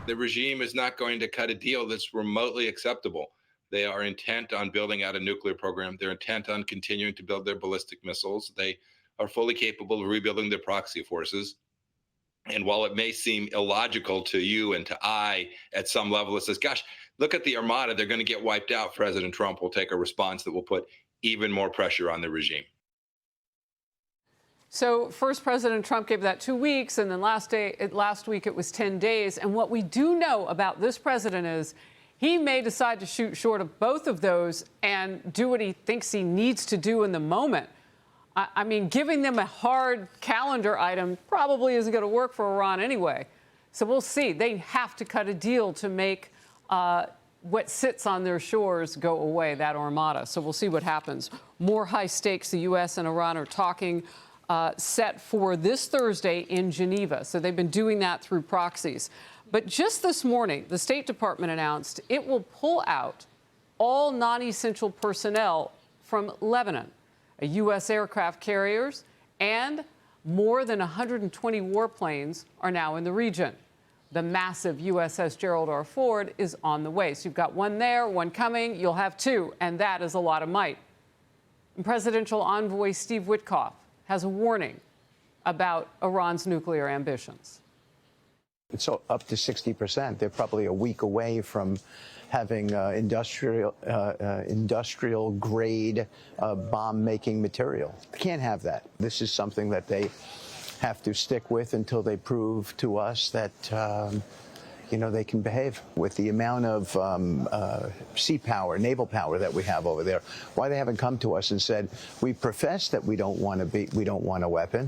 the regime is not going to cut a deal that's remotely acceptable. They are intent on building out a nuclear program. They're intent on continuing to build their ballistic missiles. They are fully capable of rebuilding their proxy forces. And while it may seem illogical to you and to I at some level, it says, gosh, look at the Armada. They're going to get wiped out. President Trump will take a response that will put even more pressure on the regime. So first, President Trump gave that 2 weeks, and then last week it was 10 days. And what we do know about this president is he may decide to shoot short of both of those and do what he thinks he needs to do in the moment. I mean, giving them a hard calendar item probably isn't going to work for Iran anyway. So we'll see. They have to cut a deal to make what sits on their shores go away, that Armada. So we'll see what happens. More high stakes. The U.S. and Iran are talking set for this Thursday in Geneva. So they've been doing that through proxies. But just this morning, the State Department announced it will pull out all non-essential personnel from Lebanon. U.S. aircraft carriers and more than 120 warplanes are now in the region. The massive USS Gerald R. Ford is on the way. So you've got one there, one coming, you'll have two, and that is a lot of might. And Presidential Envoy Steve Witkoff has a warning about Iran's nuclear ambitions. It's up to 60%. They're probably a week away from having industrial grade bomb making material. They can't have that. This is something that they have to stick with until they prove to us that they can behave. With the amount of sea power, naval power that we have over there, why they haven't come to us and said, we profess that we don't want a weapon.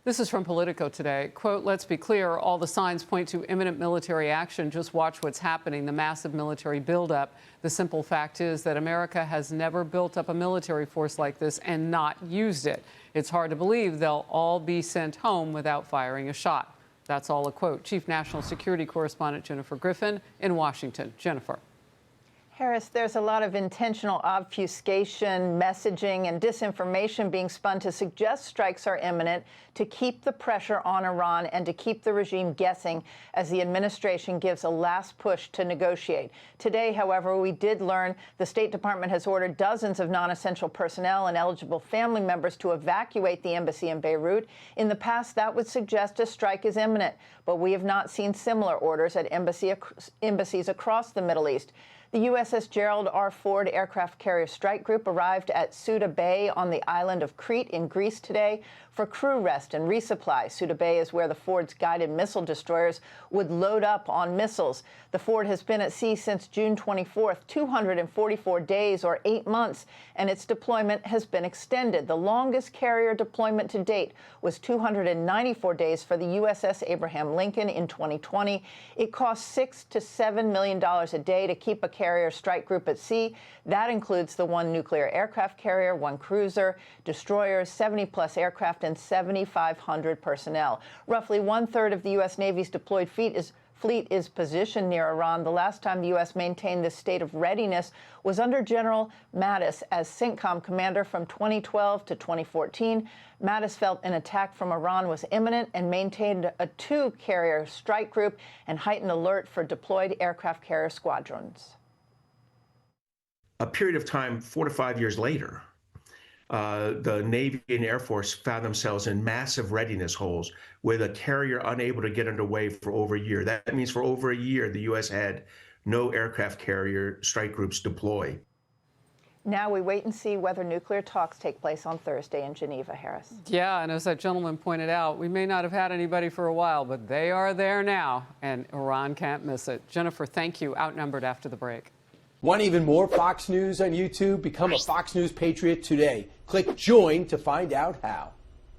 This is from Politico today. Quote, let's be clear, all the signs point to imminent military action. Just watch what's happening, the massive military buildup. The simple fact is that America has never built up a military force like this and not used it. It's hard to believe they'll all be sent home without firing a shot. That's all a quote. Chief National Security Correspondent Jennifer Griffin in Washington. Jennifer. Harris, there's a lot of intentional obfuscation, messaging, and disinformation being spun to suggest strikes are imminent, to keep the pressure on Iran and to keep the regime guessing as the administration gives a last push to negotiate. Today, however, we did learn the State Department has ordered dozens of non-essential personnel and eligible family members to evacuate the embassy in Beirut. In the past, that would suggest a strike is imminent, but we have not seen similar orders at embassies across the Middle East. The USS Gerald R. Ford aircraft carrier strike group arrived at Suda Bay on the island of Crete in Greece today for crew rest and resupply. Suda Bay is where the Ford's guided missile destroyers would load up on missiles. The Ford has been at sea since June 24th, 244 days or 8 months, and its deployment has been extended. The longest carrier deployment to date was 294 days for the USS Abraham Lincoln in 2020. It costs $6 to $7 million a day to keep a carrier strike group at sea. That includes the one nuclear aircraft carrier, one cruiser, destroyers, 70-plus aircraft, and 7,500 personnel. Roughly one-third of the U.S. Navy's deployed fleet is positioned near Iran. The last time the U.S. maintained this state of readiness was under General Mattis as CENTCOM commander from 2012 to 2014. Mattis felt an attack from Iran was imminent and maintained a two-carrier strike group and heightened alert for deployed aircraft carrier squadrons. A period of time, 4 to 5 years later, the Navy and Air Force found themselves in massive readiness holes with a carrier unable to get underway for over a year. That means for over a year, the U.S. had no aircraft carrier strike groups deploy. Now we wait and see whether nuclear talks take place on Thursday in Geneva, Harris. Yeah, and as that gentleman pointed out, we may not have had anybody for a while, but they are there now, and Iran can't miss it. Jennifer, thank you. Outnumbered after the break. Want even more Fox News on YouTube? Become a Fox News Patriot today. Click join to find out how.